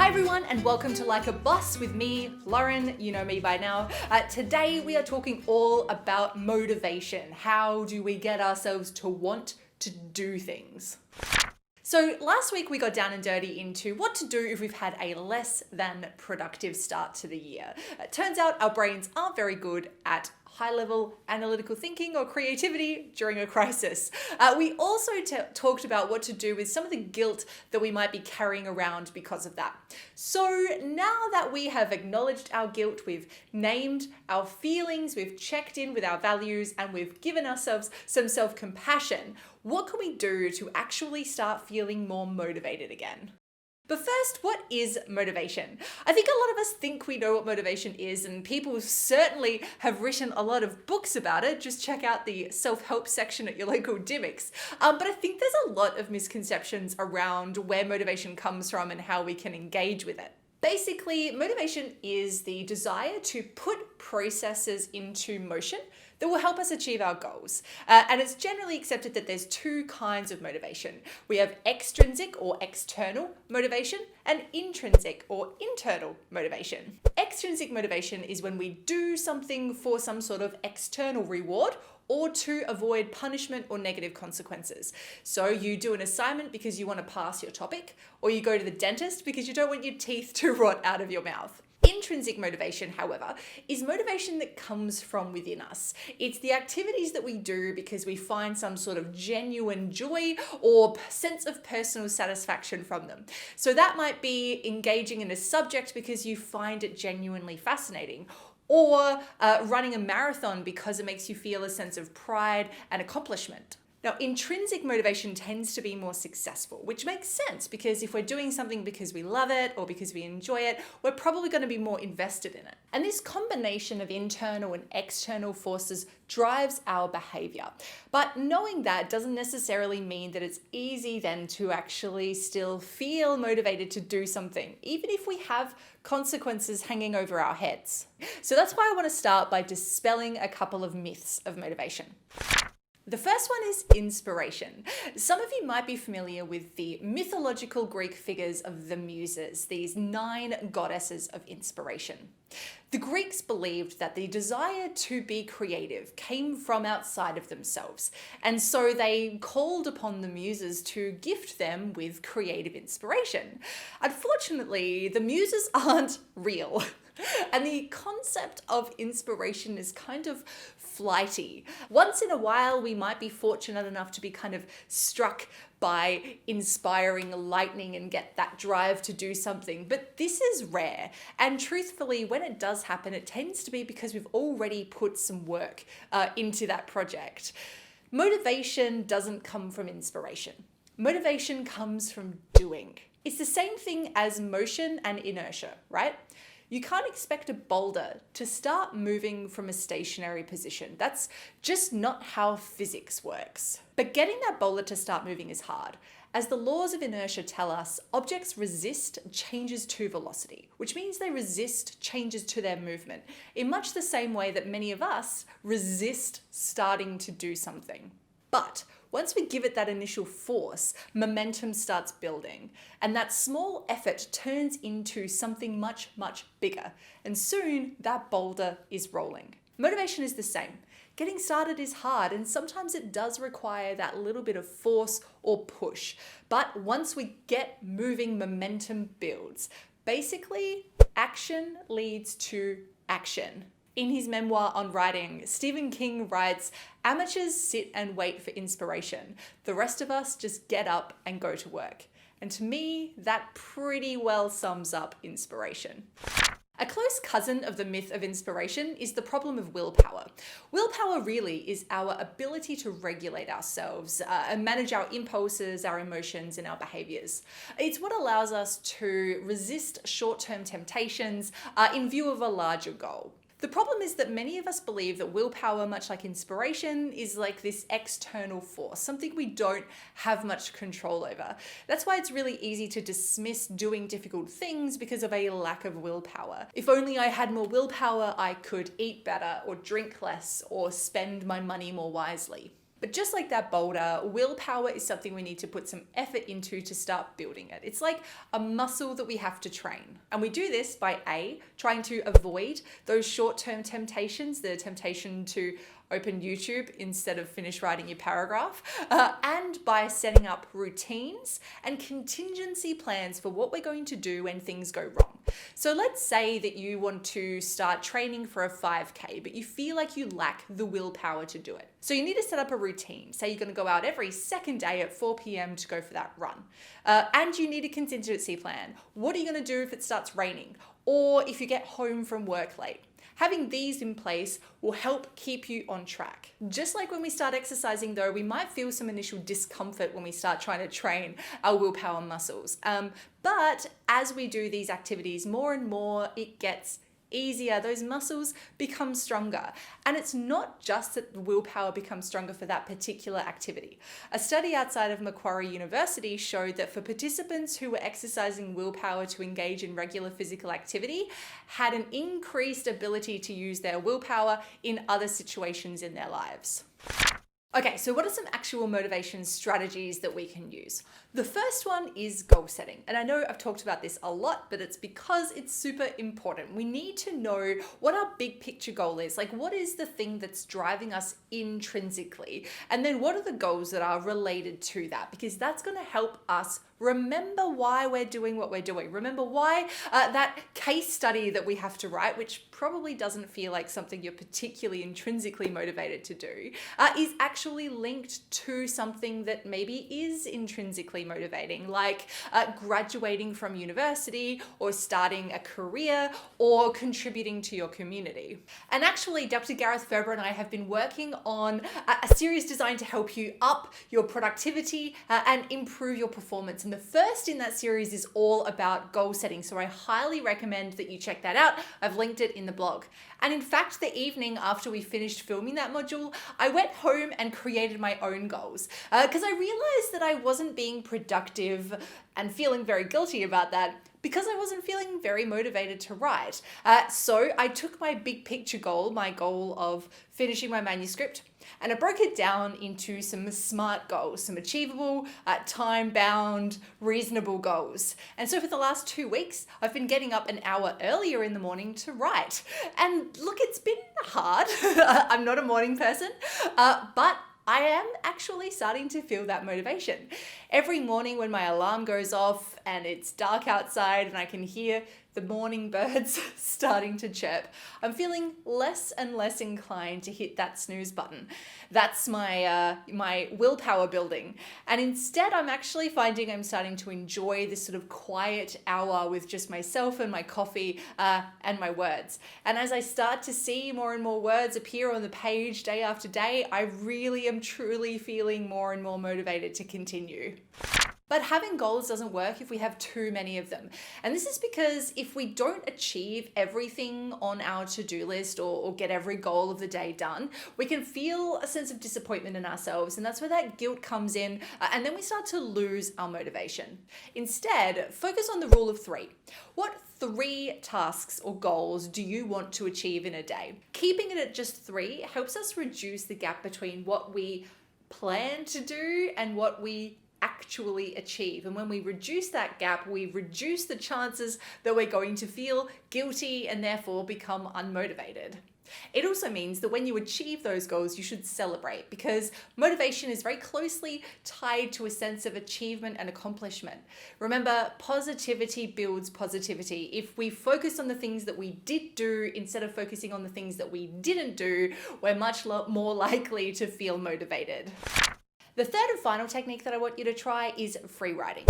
Hi everyone, and welcome to Like a Boss with me, Lauren. You know me by now. Today we are talking all about motivation. How do we get ourselves to want to do things? So last week we got down and dirty into what to do if we've had a less than productive start to the year. It turns out our brains aren't very good at high-level analytical thinking or creativity during a crisis. We also talked about what to do with some of the guilt that we might be carrying around because of that. So now that we have acknowledged our guilt, we've named our feelings, we've checked in with our values, and we've given ourselves some self-compassion, what can we do to actually start feeling more motivated again? But first, what is motivation? I think a lot of us think we know what motivation is, and people certainly have written a lot of books about it. Just check out the self-help section at your local Dimmicks. But I think there's a lot of misconceptions around where motivation comes from and how we can engage with it. Basically, motivation is the desire to put processes into motion that will help us achieve our goals. And it's generally accepted that there's two kinds of motivation. We have extrinsic or external motivation and intrinsic or internal motivation. Extrinsic motivation is when we do something for some sort of external reward or to avoid punishment or negative consequences. So you do an assignment because you want to pass your topic, or you go to the dentist because you don't want your teeth to rot out of your mouth. Intrinsic motivation, however, is motivation that comes from within us. It's the activities that we do because we find some sort of genuine joy or sense of personal satisfaction from them. So that might be engaging in a subject because you find it genuinely fascinating, or running a marathon because it makes you feel a sense of pride and accomplishment. Now, intrinsic motivation tends to be more successful, which makes sense because if we're doing something because we love it or because we enjoy it, we're probably going to be more invested in it. And this combination of internal and external forces drives our behavior. But knowing that doesn't necessarily mean that it's easy then to actually still feel motivated to do something, even if we have consequences hanging over our heads. So that's why I want to start by dispelling a couple of myths of motivation. The first one is inspiration. Some of you might be familiar with the mythological Greek figures of the Muses, these 9 goddesses of inspiration. The Greeks believed that the desire to be creative came from outside of themselves, and so they called upon the Muses to gift them with creative inspiration. Unfortunately, the Muses aren't real. And the concept of inspiration is kind of flighty. Once in a while, we might be fortunate enough to be kind of struck by inspiring lightning and get that drive to do something, but this is rare. And truthfully, when it does happen, it tends to be because we've already put some work into that project. Motivation doesn't come from inspiration. Motivation comes from doing. It's the same thing as motion and inertia, right? You can't expect a boulder to start moving from a stationary position. That's just not how physics works. But getting that boulder to start moving is hard. As the laws of inertia tell us, objects resist changes to velocity, which means they resist changes to their movement, in much the same way that many of us resist starting to do something. But once we give it that initial force, momentum starts building, and that small effort turns into something much, much bigger, and soon that boulder is rolling. Motivation is the same. Getting started is hard, and sometimes it does require that little bit of force or push. But once we get moving, momentum builds. Basically, action leads to action. In his memoir on writing, Stephen King writes, "Amateurs sit and wait for inspiration. The rest of us just get up and go to work." And to me, that pretty well sums up inspiration. A close cousin of the myth of inspiration is the problem of willpower. Willpower really is our ability to regulate ourselves and manage our impulses, our emotions, and our behaviors. It's what allows us to resist short-term temptations in view of a larger goal. The problem is that many of us believe that willpower, much like inspiration, is like this external force, something we don't have much control over. That's why it's really easy to dismiss doing difficult things because of a lack of willpower. If only I had more willpower, I could eat better or drink less or spend my money more wisely. But just like that boulder, willpower is something we need to put some effort into to start building it. It's like a muscle that we have to train. And we do this by A, trying to avoid those short-term temptations, the temptation to open YouTube instead of finish writing your paragraph, and by setting up routines and contingency plans for what we're going to do when things go wrong. So let's say that you want to start training for a 5K, but you feel like you lack the willpower to do it. So you need to set up a routine. Say you're going to go out every second day at 4 p.m. to go for that run. And you need a contingency plan. What are you going to do if it starts raining? Or if you get home from work late? Having these in place will help keep you on track. Just like when we start exercising though, we might feel some initial discomfort when we start trying to train our willpower muscles. But as we do these activities more and more, it gets easier. Those muscles become stronger. And it's not just that the willpower becomes stronger for that particular activity. A study outside of Macquarie University showed that for participants who were exercising willpower to engage in regular physical activity, had an increased ability to use their willpower in other situations in their lives. Okay, so what are some actual motivation strategies that we can use? The first one is goal setting. And I know I've talked about this a lot, but it's because it's super important. We need to know what our big picture goal is. Like, what is the thing that's driving us intrinsically? And then what are the goals that are related to that? Because that's going to help us remember why we're doing what we're doing. Remember why that case study that we have to write, which probably doesn't feel like something you're particularly intrinsically motivated to do, is actually linked to something that maybe is intrinsically motivating, like graduating from university or starting a career or contributing to your community. And actually, Dr. Gareth Ferber and I have been working on a series designed to help you up your productivity and improve your performance. And the first in that series is all about goal setting. So I highly recommend that you check that out. I've linked it in the blog. And in fact, the evening after we finished filming that module, I went home and created my own goals because I realized that I wasn't being productive and feeling very guilty about that because I wasn't feeling very motivated to write. So I took my big picture goal, my goal of finishing my manuscript, and I broke it down into some smart goals, some achievable, time-bound, reasonable goals. And so for the last 2 weeks, I've been getting up an hour earlier in the morning to write. And look, it's been hard. I'm not a morning person, but I am actually starting to feel that motivation. Every morning when my alarm goes off and it's dark outside and I can hear the morning birds starting to chirp, I'm feeling less and less inclined to hit that snooze button. That's my willpower building. And instead, I'm actually finding I'm starting to enjoy this sort of quiet hour with just myself and my coffee and my words. And as I start to see more and more words appear on the page day after day, I really am truly feeling more and more motivated to continue. But having goals doesn't work if we have too many of them. And this is because if we don't achieve everything on our to-do list or get every goal of the day done, we can feel a sense of disappointment in ourselves. And that's where that guilt comes in. And then we start to lose our motivation. Instead, focus on the rule of 3. What 3 tasks or goals do you want to achieve in a day? Keeping it at just 3 helps us reduce the gap between what we plan to do and what we actually achieve. And when we reduce that gap, we reduce the chances that we're going to feel guilty and therefore become unmotivated. It also means that when you achieve those goals, you should celebrate because motivation is very closely tied to a sense of achievement and accomplishment. Remember, positivity builds positivity. If we focus on the things that we did do instead of focusing on the things that we didn't do, we're much more likely to feel motivated. The third and final technique that I want you to try is free writing.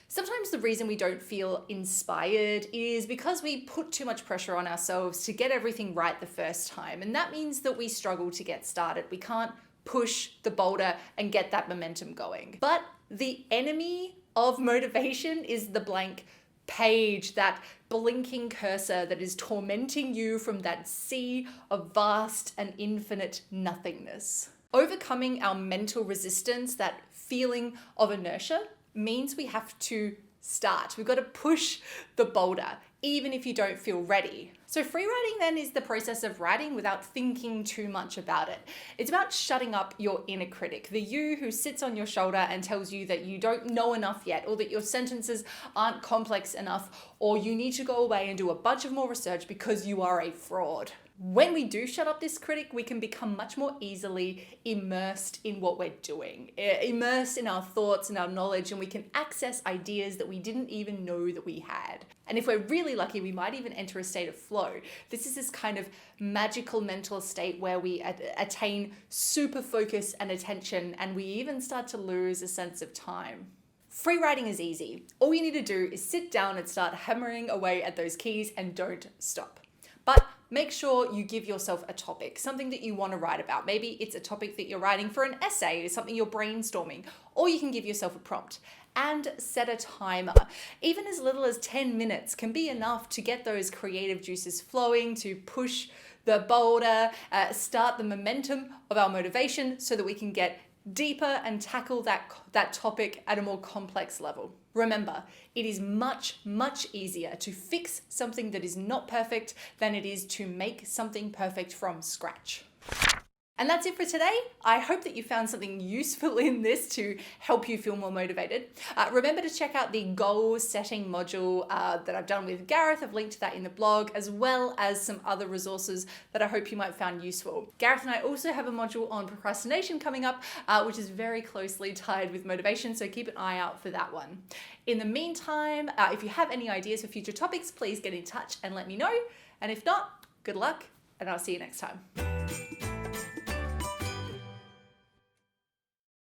Sometimes the reason we don't feel inspired is because we put too much pressure on ourselves to get everything right the first time. And that means that we struggle to get started. We can't push the boulder and get that momentum going. But the enemy of motivation is the blank page, that blinking cursor that is tormenting you from that sea of vast and infinite nothingness. Overcoming our mental resistance, that feeling of inertia, means we have to start. We've got to push the boulder, even if you don't feel ready. So free writing then is the process of writing without thinking too much about it. It's about shutting up your inner critic, the you who sits on your shoulder and tells you that you don't know enough yet, or that your sentences aren't complex enough, or you need to go away and do a bunch of more research because you are a fraud. When we do shut up this critic, we can become much more easily immersed in what we're doing, immersed in our thoughts and our knowledge, and we can access ideas that we didn't even know that we had. And if we're really lucky, we might even enter a state of flow. This is this kind of magical mental state where we attain super focus and attention, and we even start to lose a sense of time. Free writing is easy. All you need to do is sit down and start hammering away at those keys and don't stop. But make sure you give yourself a topic, something that you want to write about. Maybe it's a topic that you're writing for an essay, or something you're brainstorming, or you can give yourself a prompt and set a timer. Even as little as 10 minutes can be enough to get those creative juices flowing, to push the boulder, start the momentum of our motivation so that we can get deeper and tackle that topic at a more complex level. Remember, it is much, much easier to fix something that is not perfect than it is to make something perfect from scratch. And that's it for today. I hope that you found something useful in this to help you feel more motivated. Remember to check out the goal setting module that I've done with Gareth. I've linked to that in the blog, as well as some other resources that I hope you might find useful. Gareth and I also have a module on procrastination coming up, which is very closely tied with motivation, so keep an eye out for that one. In the meantime, if you have any ideas for future topics, please get in touch and let me know. And if not, good luck, and I'll see you next time.